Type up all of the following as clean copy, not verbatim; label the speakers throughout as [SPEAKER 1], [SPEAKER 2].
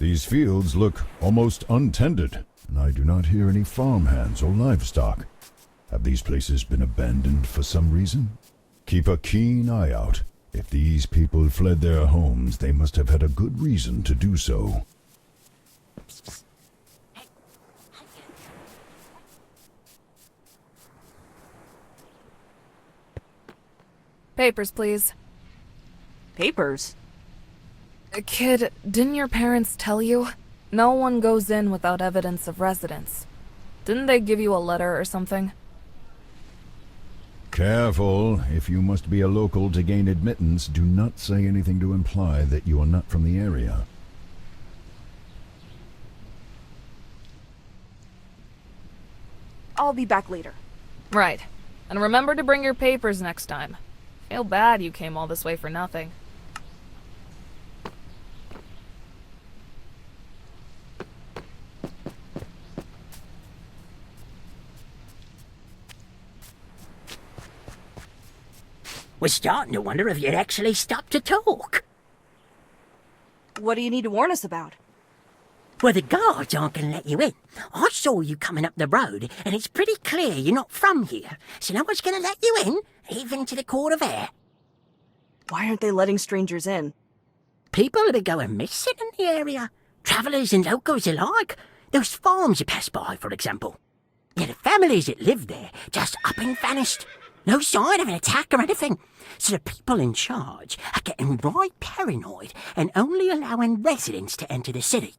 [SPEAKER 1] These fields look almost untended, and I do not hear any farmhands or livestock. Have these places been abandoned for some reason? Keep a keen eye out. If these people fled their homes, they must have had a good reason to do so.
[SPEAKER 2] Papers, please.
[SPEAKER 3] Papers?
[SPEAKER 2] Kid, didn't your parents tell you? No one goes in without evidence of residence. Didn't they give you a letter or something?
[SPEAKER 1] Careful. If you must be a local to gain admittance, do not say anything to imply that you are not from the area.
[SPEAKER 3] I'll be back later.
[SPEAKER 2] Right. And remember to bring your papers next time. Feel bad you came all this way for nothing.
[SPEAKER 4] We're starting to wonder if you'd actually stop to talk.
[SPEAKER 3] What do you need to warn us about?
[SPEAKER 4] Well, the guards aren't going to let you in. I saw you coming up the road, and it's pretty clear you're not from here, so no one's going to let you in, even to the Court of Air.
[SPEAKER 3] Why aren't they letting strangers in?
[SPEAKER 4] People are going missing in the area. Travellers and locals alike. Those farms you pass by, for example. Yeah, the families that live there just up and vanished. No sign of an attack or anything. So the people in charge are getting right paranoid and only allowing residents to enter the city.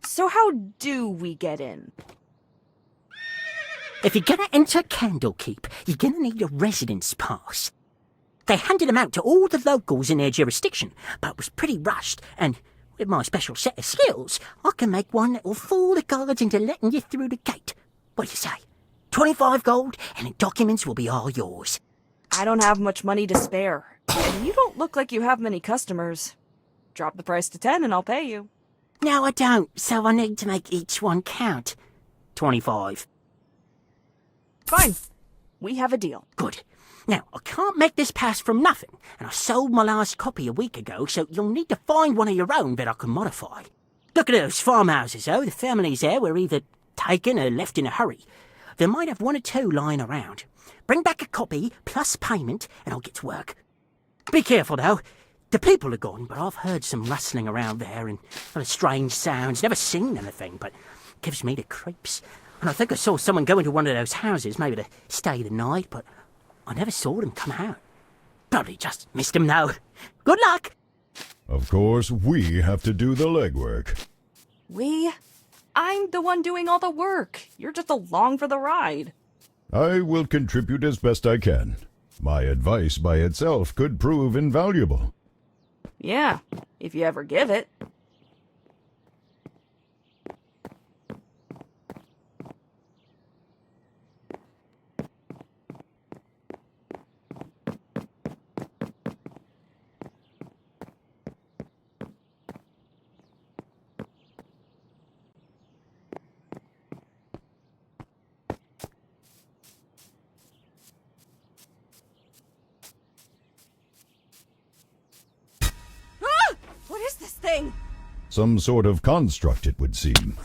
[SPEAKER 3] So how do we get in?
[SPEAKER 4] If you're gonna enter Candlekeep, you're gonna need a residence pass. They handed them out to all the locals in their jurisdiction, but it was pretty rushed, and with my special set of skills, I can make one that will fool the guards into letting you through the gate. What do you say? 25 gold, and the documents will be all yours.
[SPEAKER 3] I don't have much money to spare. And you don't look like you have many customers. Drop the price to 10 and I'll pay you.
[SPEAKER 4] No, I don't, so I need to make each one count. 25.
[SPEAKER 3] Fine. We have a deal.
[SPEAKER 4] Good. Now, I can't make this pass from nothing, and I sold my last copy a week ago, so you'll need to find one of your own that I can modify. Look at those farmhouses, though. The families there were either taken or left in a hurry. There might have one or two lying around. Bring back a copy, plus payment, and I'll get to work. Be careful, though. The people are gone, but I've heard some rustling around there and strange sounds. Never seen anything, but gives me the creeps. And I think I saw someone go into one of those houses, maybe to stay the night, but I never saw them come out. Probably just missed them, though. Good luck!
[SPEAKER 1] Of course, we have to do the legwork.
[SPEAKER 3] We? I'm the one doing all the work. You're just along for the ride.
[SPEAKER 1] I will contribute as best I can. My advice by itself could prove invaluable.
[SPEAKER 3] Yeah, if you ever give it. What is this thing?
[SPEAKER 1] Some sort of construct, it would seem.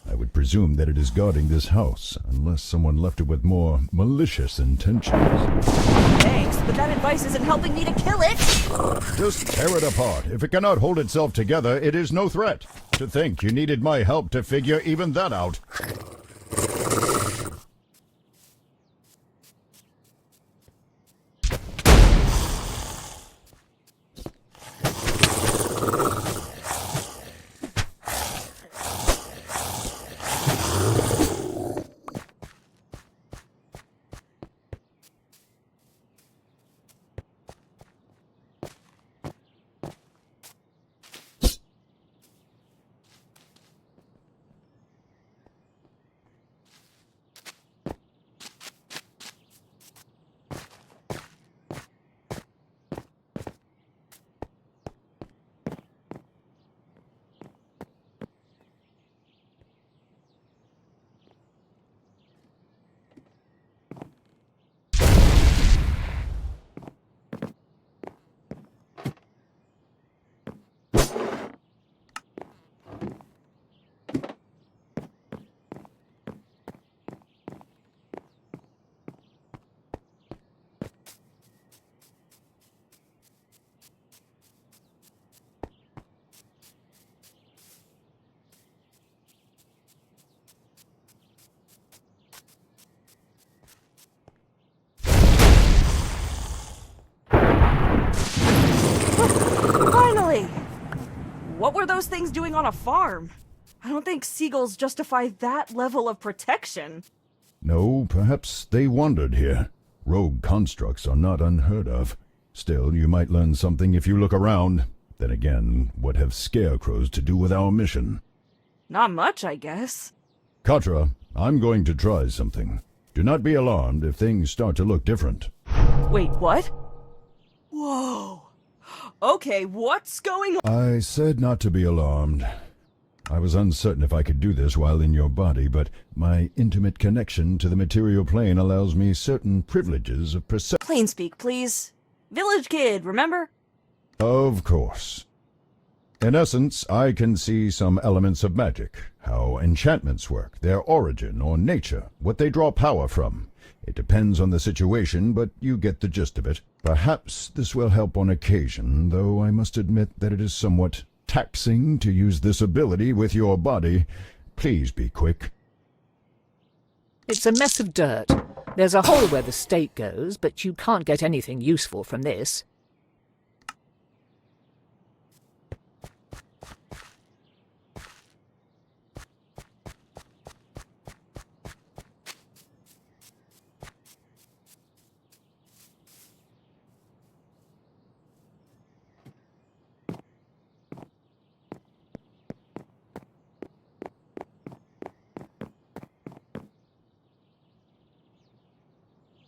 [SPEAKER 1] I would presume that it is guarding this house, unless someone left it with more malicious intentions.
[SPEAKER 3] Thanks, but that advice isn't helping me to kill it.
[SPEAKER 1] Just tear it apart. If it cannot hold itself together, it is no threat. To think you needed my help to figure even that out.
[SPEAKER 3] those things doing on a farm? I don't think seagulls justify that level of protection.
[SPEAKER 1] No, perhaps they wandered here. Rogue constructs are not unheard of. Still, you might learn something if you look around. Then again, what have scarecrows to do with our mission?
[SPEAKER 3] Not much, I guess.
[SPEAKER 1] Katra, I'm going to try something. Do not be alarmed if things start to look different.
[SPEAKER 3] Wait, what? Whoa. Okay, what's going on?
[SPEAKER 1] I said not to be alarmed. I was uncertain if I could do this while in your body, but my intimate connection to the material plane allows me certain privileges of perception.
[SPEAKER 3] Plain speak, please. Village kid, remember?
[SPEAKER 1] Of course. In essence, I can see some elements of magic, how enchantments work, their origin or nature, what they draw power from. It depends on the situation, but you get the gist of it. Perhaps this will help on occasion, though I must admit that it is somewhat taxing to use this ability with your body. Please be quick.
[SPEAKER 5] It's a mess of dirt. There's a hole where the stake goes, but you can't get anything useful from this.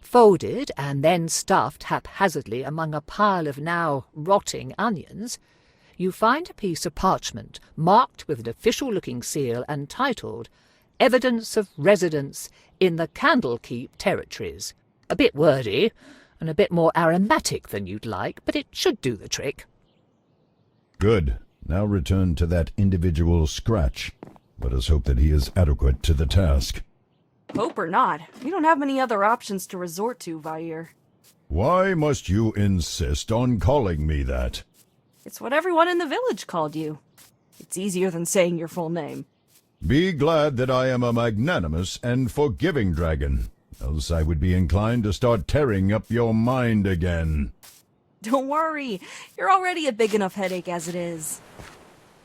[SPEAKER 5] Folded and then stuffed haphazardly among a pile of now rotting onions, you find a piece of parchment marked with an official-looking seal and titled Evidence of Residence in the Candlekeep Territories. A bit wordy and a bit more aromatic than you'd like, but it should do the trick.
[SPEAKER 1] Good. Now return to that individual Scratch. Let us hope that he is adequate to the task.
[SPEAKER 3] Hope or not, we don't have many other options to resort to, Vair.
[SPEAKER 1] Why must you insist on calling me that?
[SPEAKER 3] It's what everyone in the village called you. It's easier than saying your full name.
[SPEAKER 1] Be glad that I am a magnanimous and forgiving dragon, else I would be inclined to start tearing up your mind again.
[SPEAKER 3] Don't worry, you're already a big enough headache as it is.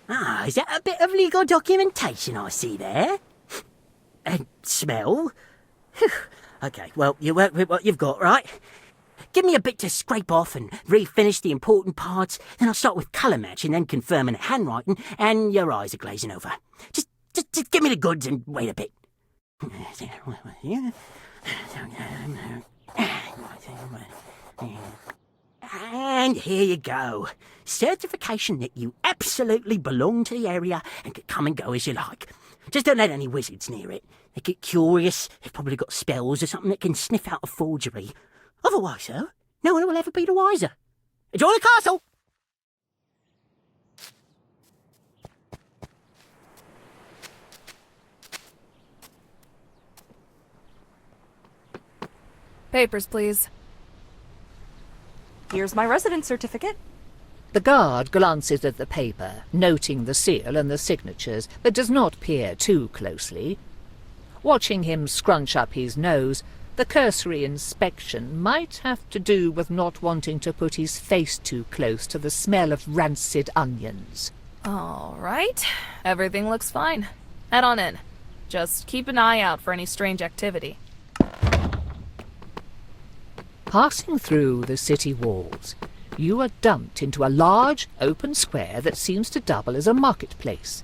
[SPEAKER 4] Ah, is that a bit of legal documentation I see there? And smell? Whew. Okay, well, you work with what you've got, right? Give me a bit to scrape off and refinish the important parts, then I'll start with colour matching, then confirming the handwriting, and your eyes are glazing over. Just give me the goods and wait a bit. And here you go. Certification that you absolutely belong to the area and can come and go as you like. Just don't let any wizards near it. They get curious. They've probably got spells or something that can sniff out a forgery. Otherwise, though, no one will ever be the wiser. Enjoy the castle!
[SPEAKER 2] Papers, please.
[SPEAKER 3] Here's my residence certificate.
[SPEAKER 5] The guard glances at the paper, noting the seal and the signatures, but does not peer too closely. Watching him scrunch up his nose, the cursory inspection might have to do with not wanting to put his face too close to the smell of rancid onions.
[SPEAKER 2] All right. Everything looks fine. Head on in. Just keep an eye out for any strange activity.
[SPEAKER 5] Passing through the city walls, you are dumped into a large, open square that seems to double as a marketplace.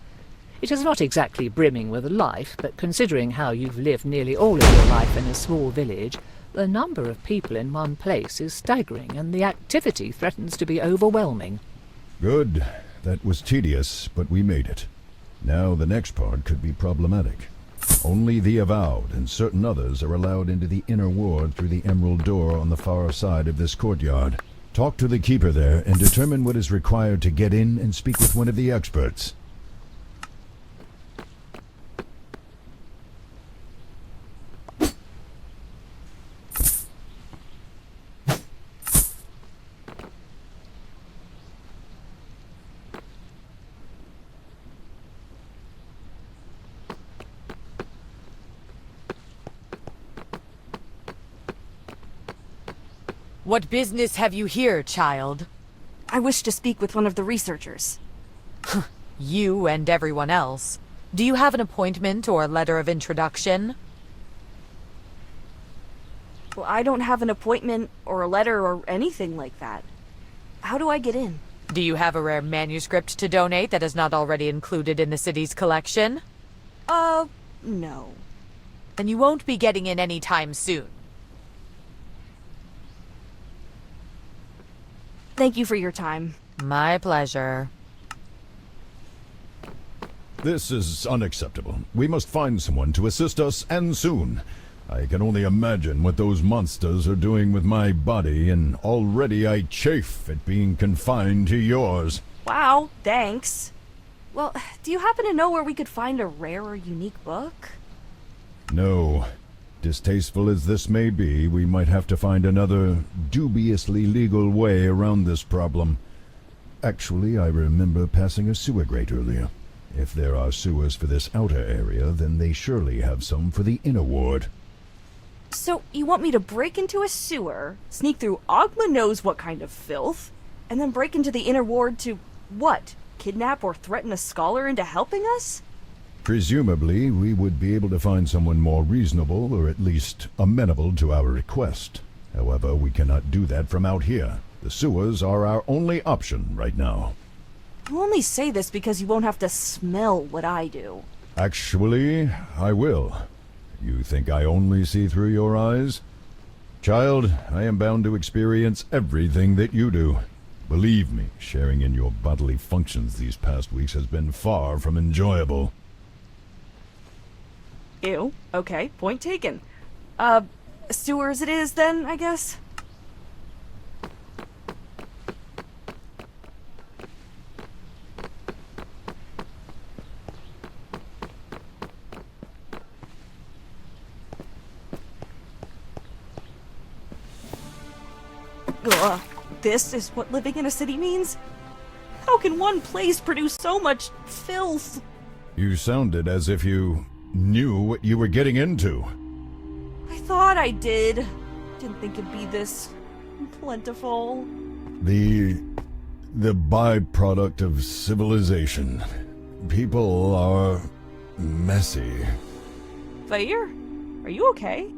[SPEAKER 5] It is not exactly brimming with life, but considering how you've lived nearly all of your life in a small village, the number of people in one place is staggering, and the activity threatens to be overwhelming.
[SPEAKER 1] Good. That was tedious, but we made it. Now the next part could be problematic. Only the avowed and certain others are allowed into the inner ward through the emerald door on the far side of this courtyard. Talk to the keeper there and determine what is required to get in and speak with one of the experts.
[SPEAKER 6] What business have you here, child?
[SPEAKER 3] I wish to speak with one of the researchers.
[SPEAKER 6] You and everyone else. Do you have an appointment or a letter of introduction?
[SPEAKER 3] Well, I don't have an appointment or a letter or anything like that. How do I get in?
[SPEAKER 6] Do you have a rare manuscript to donate that is not already included in the city's collection?
[SPEAKER 3] No.
[SPEAKER 6] Then you won't be getting in any time soon.
[SPEAKER 3] Thank you for your time.
[SPEAKER 6] My pleasure.
[SPEAKER 1] This is unacceptable. We must find someone to assist us, and soon. I can only imagine what those monsters are doing with my body, and already I chafe at being confined to yours.
[SPEAKER 3] Wow, thanks. Well, do you happen to know where we could find a rare or unique book?
[SPEAKER 1] No. Distasteful as this may be, we might have to find another dubiously legal way around this problem. Actually, I remember passing a sewer grate earlier. If there are sewers for this outer area, then they surely have some for the inner ward.
[SPEAKER 3] So, you want me to break into a sewer, sneak through Ogma knows what kind of filth, and then break into the inner ward to, what? Kidnap or threaten a scholar into helping us?
[SPEAKER 1] Presumably, we would be able to find someone more reasonable, or at least amenable to our request. However, we cannot do that from out here. The sewers are our only option right now.
[SPEAKER 3] You only say this because you won't have to smell what I do.
[SPEAKER 1] Actually, I will. You think I only see through your eyes? Child, I am bound to experience everything that you do. Believe me, sharing in your bodily functions these past weeks has been far from enjoyable.
[SPEAKER 3] Ew. Okay, point taken. Sewers it is then, I guess? Ugh, this is what living in a city means? How can one place produce so much filth?
[SPEAKER 1] You sounded as if you knew what you were getting into.
[SPEAKER 3] I thought I did. Didn't think it'd be this plentiful.
[SPEAKER 1] The byproduct of civilization. People are messy.
[SPEAKER 3] Vair, are you okay?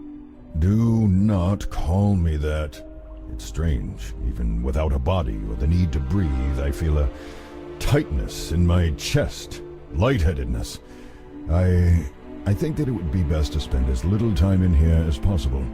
[SPEAKER 1] Do not call me that. It's strange. Even without a body or the need to breathe, I feel a tightness in my chest, lightheadedness. I think that it would be best to spend as little time in here as possible.